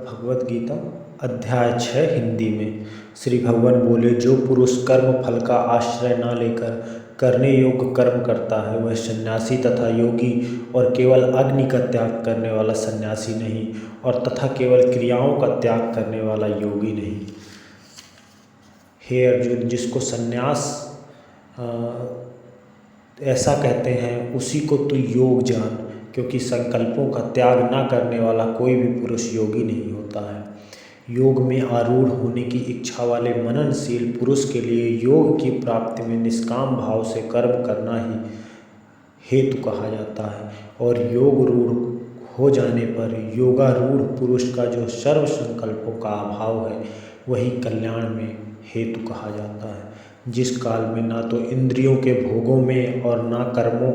भगवत गीता अध्याय 6 हिंदी में। श्री भगवान बोले, जो पुरुष कर्म फल का आश्रय न लेकर करने योग्य कर्म करता है वह सन्यासी तथा योगी और केवल अग्नि का त्याग करने वाला सन्यासी नहीं और तथा केवल क्रियाओं का त्याग करने वाला योगी नहीं। हे अर्जुन, जिसको सन्यास ऐसा कहते हैं उसी को तू योग जान, क्योंकि संकल्पों का त्याग न करने वाला कोई भी पुरुष योगी नहीं होता है। योग में आरूढ़ होने की इच्छा वाले मननशील पुरुष के लिए योग की प्राप्ति में निष्काम भाव से कर्म करना ही हेतु कहा जाता है, और योग रूढ़ हो जाने पर योगारूढ़ पुरुष का जो सर्व संकल्पों का अभाव है वही कल्याण में हेतु कहा जाता है। जिस काल में ना तो इंद्रियों के भोगों में और ना कर्मों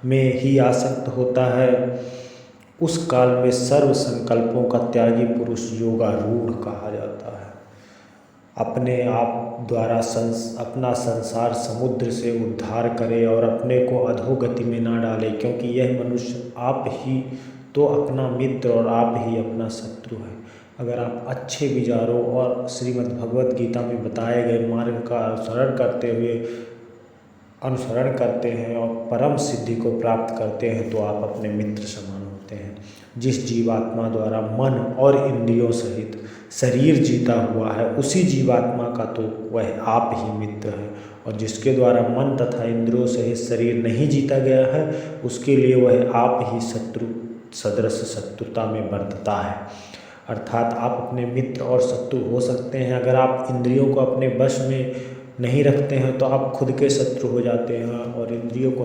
में ही आसक्त होता है, उस काल में सर्व संकल्पों का त्यागी पुरुष योगारूढ़ कहा जाता है। अपने आप द्वारा अपना संसार समुद्र से उद्धार करे और अपने को अधोगति में ना डाले, क्योंकि यह मनुष्य आप ही तो अपना मित्र और आप ही अपना शत्रु है। अगर आप अच्छे विचारों और श्रीमद् भगवत गीता में बताए गए मार्ग का अनुसरण करते हैं और परम सिद्धि को प्राप्त करते हैं तो आप अपने मित्र समान होते हैं। जिस जीवात्मा द्वारा मन और इंद्रियों सहित शरीर जीता हुआ है उसी जीवात्मा का तो वह आप ही मित्र है, और जिसके द्वारा मन तथा इंद्रियों सहित शरीर नहीं जीता गया है उसके लिए वह आप ही शत्रु सदृश शत्रुता में बरतता है। अर्थात आप अपने मित्र और शत्रु हो सकते हैं। अगर आप इंद्रियों को अपने वश में नहीं रखते हैं तो आप खुद के शत्रु हो जाते हैं, और इंद्रियों को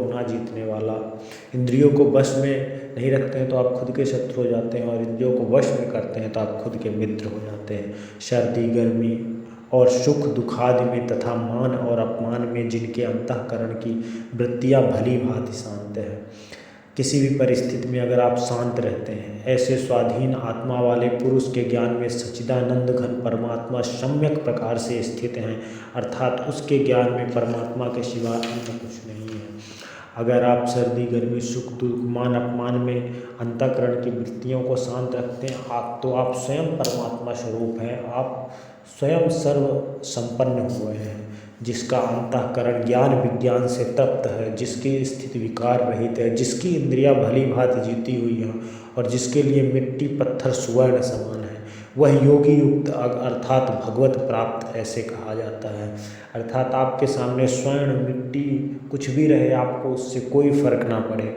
वश में नहीं रखते हैं तो आप खुद के शत्रु हो जाते हैं, और इंद्रियों को वश में करते हैं तो आप खुद के मित्र हो जाते हैं। सर्दी गर्मी और सुख दुखादि में तथा मान और अपमान में जिनके अंतःकरण की वृत्तियाँ भली भांति शांत है, किसी भी परिस्थिति में अगर आप शांत रहते हैं, ऐसे स्वाधीन आत्मा वाले पुरुष के ज्ञान में सच्चिदानंद घन परमात्मा सम्यक प्रकार से स्थित हैं, अर्थात उसके ज्ञान में परमात्मा के सिवा अन्य कुछ नहीं है। अगर आप सर्दी गर्मी सुख दुख मान अपमान में अंतःकरण की वृत्तियों को शांत रखते हैं तो आप स्वयं परमात्मा स्वरूप हैं। आप स्वयं सर्व संपन्न हुए हैं, जिसका अंतःकरण ज्ञान विज्ञान से तप्त है, जिसकी स्थिति विकार रहित है, जिसकी इंद्रियां भली भांति जीती हुई हैं और जिसके लिए मिट्टी पत्थर सुवर्ण समान है, वह योगी युक्त अर्थात भगवत प्राप्त ऐसे कहा जाता है। अर्थात आपके सामने स्वर्ण मिट्टी कुछ भी रहे, आपको उससे कोई फर्क ना पड़े।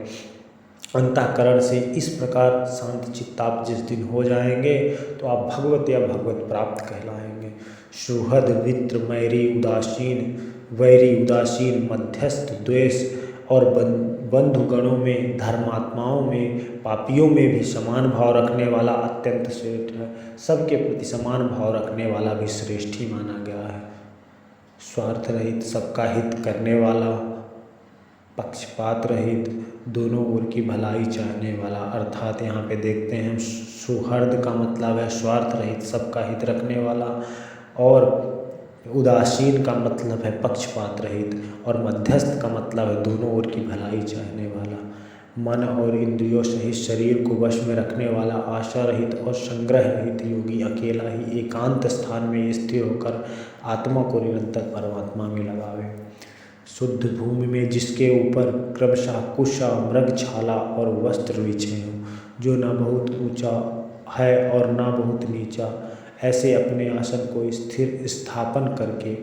अंतःकरण से इस प्रकार शांत चित्त आप जिस दिन हो जाएंगे तो आप भगवत या भगवत प्राप्त कहलाएंगे। सुहृद मित्र वैरी उदासीन मध्यस्थ द्वेष और बंधुगणों में धर्मात्माओं में पापियों में भी समान भाव रखने वाला अत्यंत श्रेष्ठ है। सबके प्रति समान भाव रखने वाला भी श्रेष्ठ ही माना गया है। स्वार्थ रहित सबका हित करने वाला, पक्षपात रहित दोनों ओर की भलाई चाहने वाला। अर्थात यहाँ पे देखते हैं सुहृद का मतलब है स्वार्थ रहित सबका हित रखने वाला, और उदासीन का मतलब है पक्षपात रहित, और मध्यस्थ का मतलब है दोनों ओर की भलाई चाहने वाला। मन और इंद्रियों सहित शरीर को वश में रखने वाला, आशा रहित और संग्रह रहित योगी अकेला ही एकांत स्थान में स्थिर होकर आत्मा को निरंतर परमात्मा में लगावे। शुद्ध भूमि में जिसके ऊपर क्रमशः कुशा मृगछाला और वस्त्र बिछे हों, जो न बहुत ऊंचा है और न बहुत नीचा, ऐसे अपने आसन को स्थिर स्थापन करके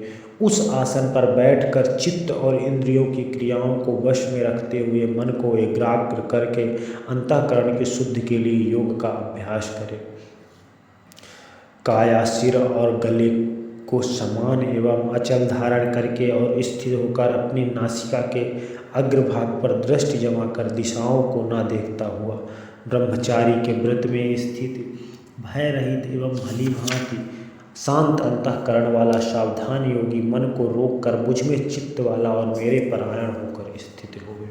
उस आसन पर बैठकर चित्त और इंद्रियों की क्रियाओं को वश में रखते हुए मन को एकाग्र करके अंतःकरण की शुद्धि के लिए योग का अभ्यास करें। काया सिर और गले को समान एवं अचल धारण करके और स्थिर होकर अपनी नासिका के अग्रभाग पर दृष्टि जमा कर दिशाओं को न देखता हुआ ब्रह्मचारी के व्रत में स्थित भय रहित एवं भली भांति शांत अंतःकरण वाला सावधान योगी मन को रोक कर मुझ में चित्त वाला और मेरे परायण होकर स्थित हुए।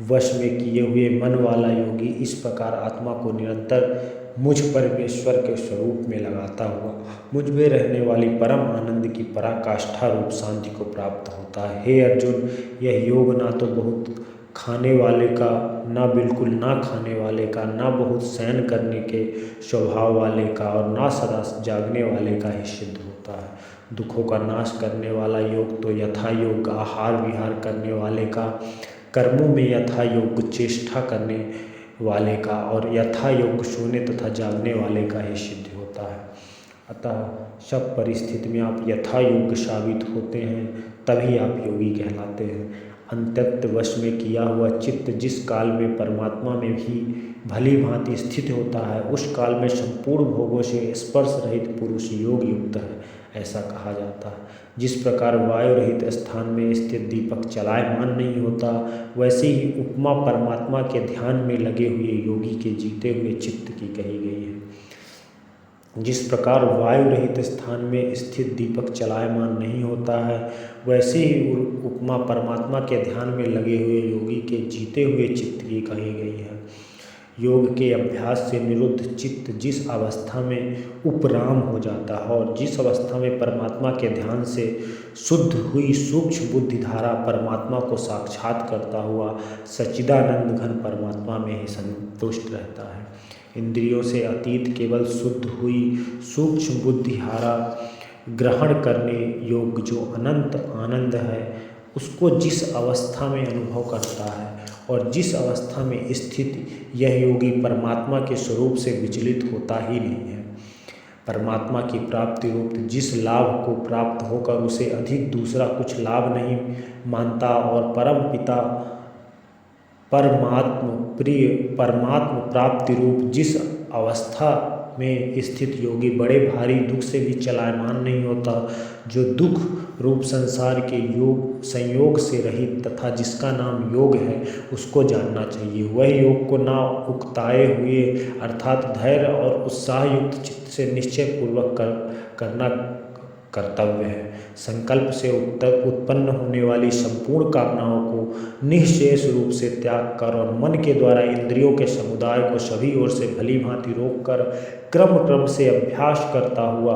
वश में किए हुए मन वाला योगी इस प्रकार आत्मा को निरंतर मुझ परमेश्वर के स्वरूप में लगाता हुआ मुझ में रहने वाली परम आनंद की पराकाष्ठा रूप शांति को प्राप्त होता है। हे अर्जुन, यह योग ना तो बहुत खाने वाले का, ना बिल्कुल ना खाने वाले का, ना बहुत सहन करने के स्वभाव वाले का, और ना सदा जागने वाले का ही सिद्ध होता है। दुखों का नाश करने वाला योग तो यथा योग आहार विहार करने वाले का, कर्मों में यथा योग चेष्टा करने वाले का, और यथा योग सोने तथा जागने वाले का ही सिद्ध होता है। अतः सब परिस्थिति में आप यथा योग्य साबित होते हैं, तभी आप योगी कहलाते हैं। अंतत वश में किया हुआ चित्त जिस काल में परमात्मा में भी भली भांति स्थित होता है, उस काल में संपूर्ण भोगों से स्पर्श रहित पुरुष योग युक्त है, ऐसा कहा जाता है। जिस प्रकार वायु रहित स्थान में स्थित दीपक चलायमान नहीं होता, वैसे ही उपमा परमात्मा के ध्यान में लगे हुए योगी के जीते हुए चित्त की कही गई है। जिस प्रकार वायु रहित स्थान में स्थित दीपक चलायमान नहीं होता है, वैसे ही उपमा परमात्मा के ध्यान में लगे हुए योगी के जीते हुए चित्त की कही गई है। योग के अभ्यास से निरुद्ध चित्त जिस अवस्था में उपराम हो जाता है, और जिस अवस्था में परमात्मा के ध्यान से शुद्ध हुई सूक्ष्म बुद्धि धारा परमात्मा को साक्षात करता हुआ सच्चिदानंद घन परमात्मा में ही संतुष्ट रहता है। इंद्रियों से अतीत केवल शुद्ध हुई सूक्ष्म बुद्धि धारा ग्रहण करने योग्य जो अनंत आनंद है, उसको जिस अवस्था में अनुभव करता है, और जिस अवस्था में स्थित यह योगी परमात्मा के स्वरूप से विचलित होता ही नहीं है। परमात्मा की प्राप्ति रूप जिस लाभ को प्राप्त होकर उसे अधिक दूसरा कुछ लाभ नहीं मानता, और परम पिता परमात्म प्राप्ति रूप जिस अवस्था में स्थित योगी बड़े भारी दुख से भी चलायमान नहीं होता, जो दुख रूप संसार के संयोग से रहित तथा जिसका नाम योग है, उसको जानना चाहिए। वह योग को ना उकताए हुए अर्थात धैर्य और उत्साह युक्त चित्त से निश्चय पूर्वक करना कर्तव्य है। संकल्प से उत्पन्न होने वाली संपूर्ण कामनाओं को निःशेष रूप से त्याग कर, और मन के द्वारा इंद्रियों के समुदाय को सभी ओर से भली भांति रोक कर क्रम से अभ्यास करता हुआ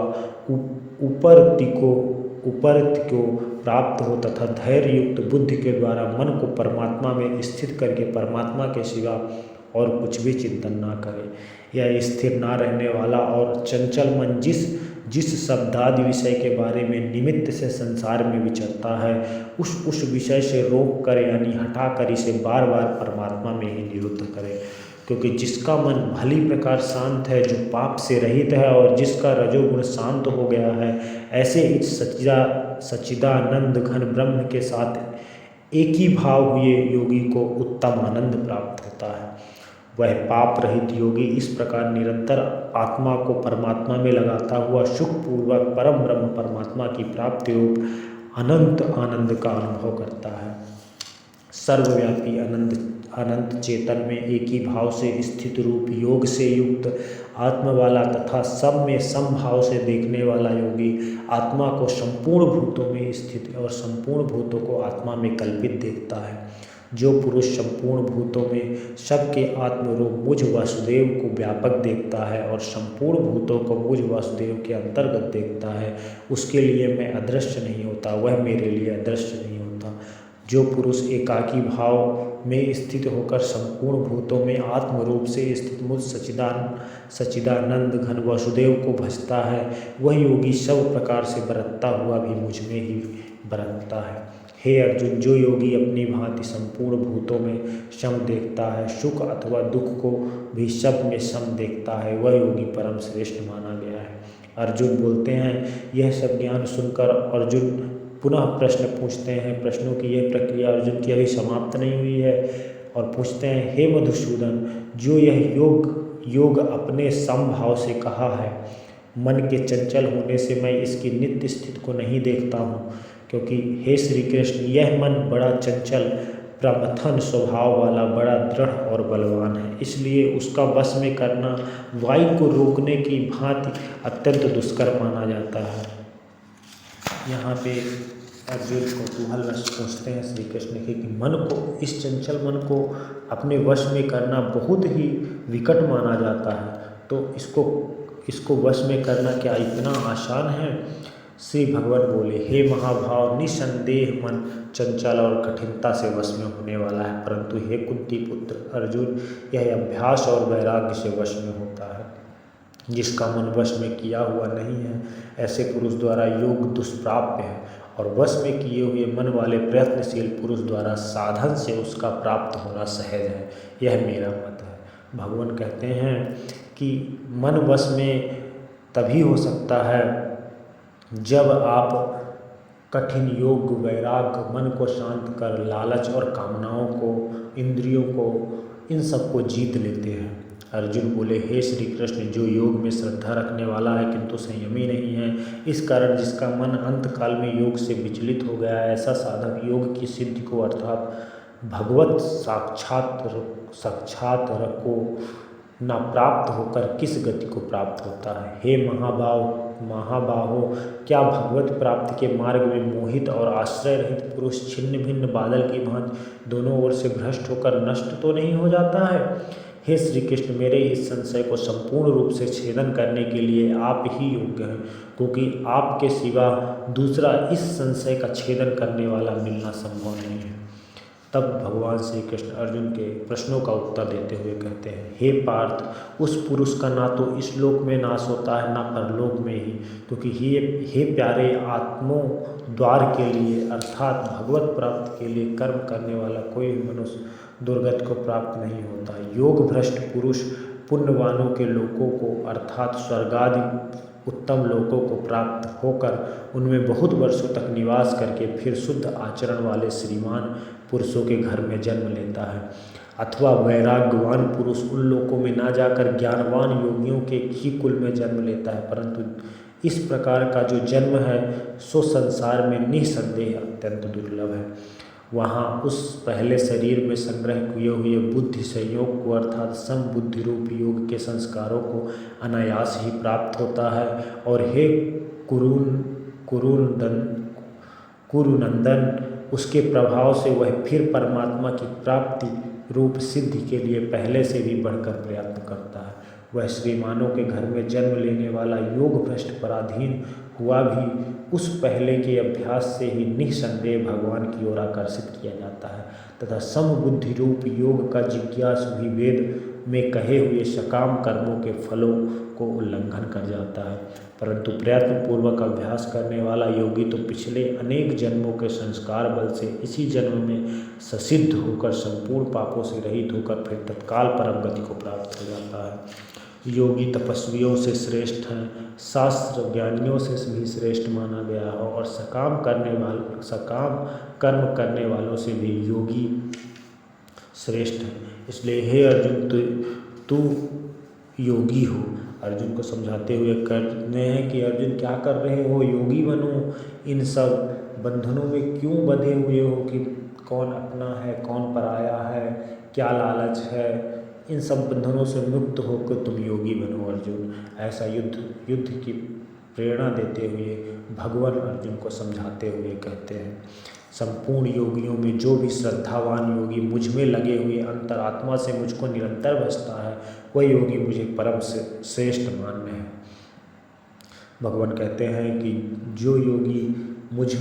उपरति को प्राप्त हो, तथा धैर्य युक्त बुद्धि के द्वारा मन को परमात्मा में स्थित करके परमात्मा के सिवा और कुछ भी चिंतन ना करे। यह स्थिर ना रहने वाला और चंचल मन जिस शब्दादि विषय के बारे में निमित्त से संसार में विचरता है, उस विषय से रोक कर यानी हटा कर इसे बार बार परमात्मा में ही निरुद्ध करे। क्योंकि जिसका मन भली प्रकार शांत है, जो पाप से रहित है, और जिसका रजोगुण शांत हो गया है, ऐसे इस सच्चिदानंद घन ब्रह्म के साथ एक ही भाव हुए योगी को उत्तम आनंद प्राप्त होता है। वह पाप रहित योगी इस प्रकार निरंतर आत्मा को परमात्मा में लगाता हुआ सुखपूर्वक परम ब्रह्म परमात्मा की प्राप्ति रूप अनंत आनंद का अनुभव करता है। सर्वव्यापी अनंत चेतन में एक ही भाव से स्थित रूप योग से युक्त आत्मा वाला तथा सब में समभाव से देखने वाला योगी आत्मा को संपूर्ण भूतों में स्थित और संपूर्ण भूतों को आत्मा में कल्पित देखता है। जो पुरुष संपूर्ण भूतों में सबके आत्मरूप मुझ वासुदेव को व्यापक देखता है और संपूर्ण भूतों को मुझ वासुदेव के अंतर्गत देखता है, उसके लिए मैं अदृश्य नहीं होता, वह मेरे लिए अदृश्य नहीं होता। जो पुरुष एकाकी भाव में स्थित होकर संपूर्ण भूतों में आत्मरूप से स्थित मुझ सच्चिदानंद घन वासुदेव को भजता है, वह योगी सब प्रकार से बरतता हुआ भी मुझ में ही बरतता है। हे अर्जुन, जो योगी अपनी भांति संपूर्ण भूतों में सम देखता है, सुख अथवा दुख को भी सब में सम देखता है, वह योगी परम श्रेष्ठ माना गया है। अर्जुन बोलते हैं, यह सब ज्ञान सुनकर अर्जुन पुनः प्रश्न पूछते हैं। प्रश्नों की यह प्रक्रिया अर्जुन की अभी समाप्त नहीं हुई है, और पूछते हैं, हे मधुसूदन, जो यह योग अपने समभाव से कहा है, मन के चंचल होने से मैं इसकी नित्य स्थिति को नहीं देखता हूँ, क्योंकि हे श्री कृष्ण, यह मन बड़ा चंचल प्रमथन स्वभाव वाला बड़ा दृढ़ और बलवान है, इसलिए उसका वश में करना वायु को रोकने की भांति अत्यंत दुष्कर माना जाता है। यहाँ पे अर्जुन कौतूहलवश पूछते हैं श्री कृष्ण के कि मन को, इस चंचल मन को अपने वश में करना बहुत ही विकट माना जाता है, तो इसको वश में करना क्या इतना आसान है? श्री भगवान बोले, हे महाभाव, निसंदेह मन चंचल और कठिनता से वश में होने वाला है, परंतु हे कुंती पुत्र अर्जुन, यह अभ्यास और वैराग्य से वश में होता है। जिसका मन वश में किया हुआ नहीं है, ऐसे पुरुष द्वारा योग दुष्प्राप्य है, और वश में किए हुए मन वाले प्रयत्नशील पुरुष द्वारा साधन से उसका प्राप्त होना सहज है। यह मेरा मत है। भगवान कहते हैं कि मन वश में तभी हो सकता है जब आप कठिन योग, वैराग्य, मन को शांत कर लालच और कामनाओं को, इंद्रियों को, इन सब को जीत लेते हैं। अर्जुन बोले, हे श्री कृष्ण, जो योग में श्रद्धा रखने वाला है किंतु संयमी नहीं है, इस कारण जिसका मन अंत काल में योग से विचलित हो गया है, ऐसा साधक योग की सिद्धि को अर्थात भगवत साक्षात को न प्राप्त होकर किस गति को प्राप्त होता है। हे महाबाहो, क्या भगवत प्राप्ति के मार्ग में मोहित और आश्रय रहित पुरुष छिन्न भिन्न बादल की भांति दोनों ओर से भ्रष्ट होकर नष्ट तो नहीं हो जाता है। हे श्री कृष्ण, मेरे इस संशय को संपूर्ण रूप से छेदन करने के लिए आप ही योग्य हैं, क्योंकि आपके सिवा दूसरा इस संशय का छेदन करने वाला मिलना संभव नहीं है। तब भगवान श्री कृष्ण अर्जुन के प्रश्नों का उत्तर देते हुए कहते हैं, हे पार्थ, उस पुरुष का ना तो इस लोक में नाश होता है ना परलोक में ही, क्योंकि हे प्यारे, आत्मों द्वार के लिए अर्थात भगवत प्राप्ति के लिए कर्म करने वाला कोई मनुष्य दुर्गति को प्राप्त नहीं होता। योग भ्रष्ट पुरुष पुण्यवानों के लोकों को अर्थात स्वर्गादि उत्तम लोकों को प्राप्त होकर उनमें बहुत वर्षों तक निवास करके फिर शुद्ध आचरण वाले श्रीमान पुरुषों के घर में जन्म लेता है, अथवा वैराग्यवान पुरुष उन लोकों में ना जाकर ज्ञानवान योगियों के ही कुल में जन्म लेता है। परंतु इस प्रकार का जो जन्म है सो संसार में निसंदेह अत्यंत दुर्लभ है। वहाँ उस पहले शरीर में संग्रह किए हुए बुद्धि संयोग को अर्थात सम बुद्धि रूप योग के संस्कारों को अनायास ही प्राप्त होता है। और हे कुरुनंदन, उसके प्रभाव से वह फिर परमात्मा की प्राप्ति रूप सिद्धि के लिए पहले से भी बढ़कर प्रयत्न करता है। वह श्रीमानों के घर में जन्म लेने वाला योग भ्रष्ट पराधीन हुआ भी उस पहले के अभ्यास से ही निसंदेह भगवान की ओर आकर्षित किया जाता है, तथा समबुद्धि रूप योग का जिज्ञासु भी वेद में कहे हुए सकाम कर्मों के फलों को उल्लंघन कर जाता है। परंतु प्रयत्न पूर्वक अभ्यास करने वाला योगी तो पिछले अनेक जन्मों के संस्कार बल से इसी जन्म में ससिद्ध होकर संपूर्ण पापों से रहित होकर फिर तत्काल परम गति को प्राप्त हो जाता है। योगी तपस्वियों से श्रेष्ठ हैं, शास्त्र ज्ञानियों से भी श्रेष्ठ माना गया है, और सकाम कर्म करने वालों से भी योगी श्रेष्ठ है। इसलिए हे अर्जुन, तू योगी हो। अर्जुन को समझाते हुए कहते हैं कि अर्जुन क्या कर रहे हो, योगी बनो, इन सब बंधनों में क्यों बंधे हुए हो कि कौन अपना है कौन पराया है, क्या लालच है, इन सब बंधनों से मुक्त होकर तुम योगी बनो अर्जुन। ऐसा युद्ध की प्रेरणा देते हुए भगवान अर्जुन को समझाते हुए कहते हैं, संपूर्ण योगियों में जो भी श्रद्धावान योगी मुझ में लगे हुए अंतरात्मा से मुझको निरंतर बसता है, वह योगी मुझे परम श्रेष्ठ मान्य है। भगवान कहते हैं कि जो योगी मुझ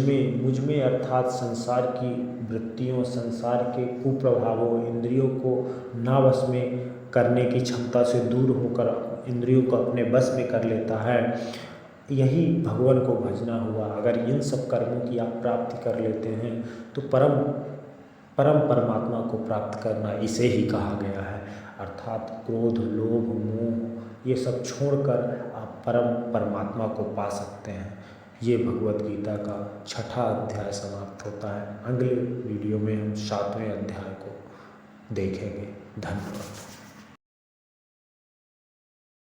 में अर्थात संसार की वृत्तियों, संसार के कुप्रभावों, इंद्रियों को ना वश में करने की क्षमता से दूर होकर इंद्रियों को अपने बस में कर लेता है, यही भगवान को भजना हुआ। अगर इन सब कर्मों की आप प्राप्ति कर लेते हैं तो परम परमात्मा को प्राप्त करना इसे ही कहा गया है। अर्थात क्रोध, लोभ, मोह ये सब छोड़कर आप परम परमात्मा को पा सकते हैं। ये भगवत गीता का 6वां अध्याय समाप्त होता है। अगले वीडियो में हम 7वें अध्याय को देखेंगे। धन्यवाद।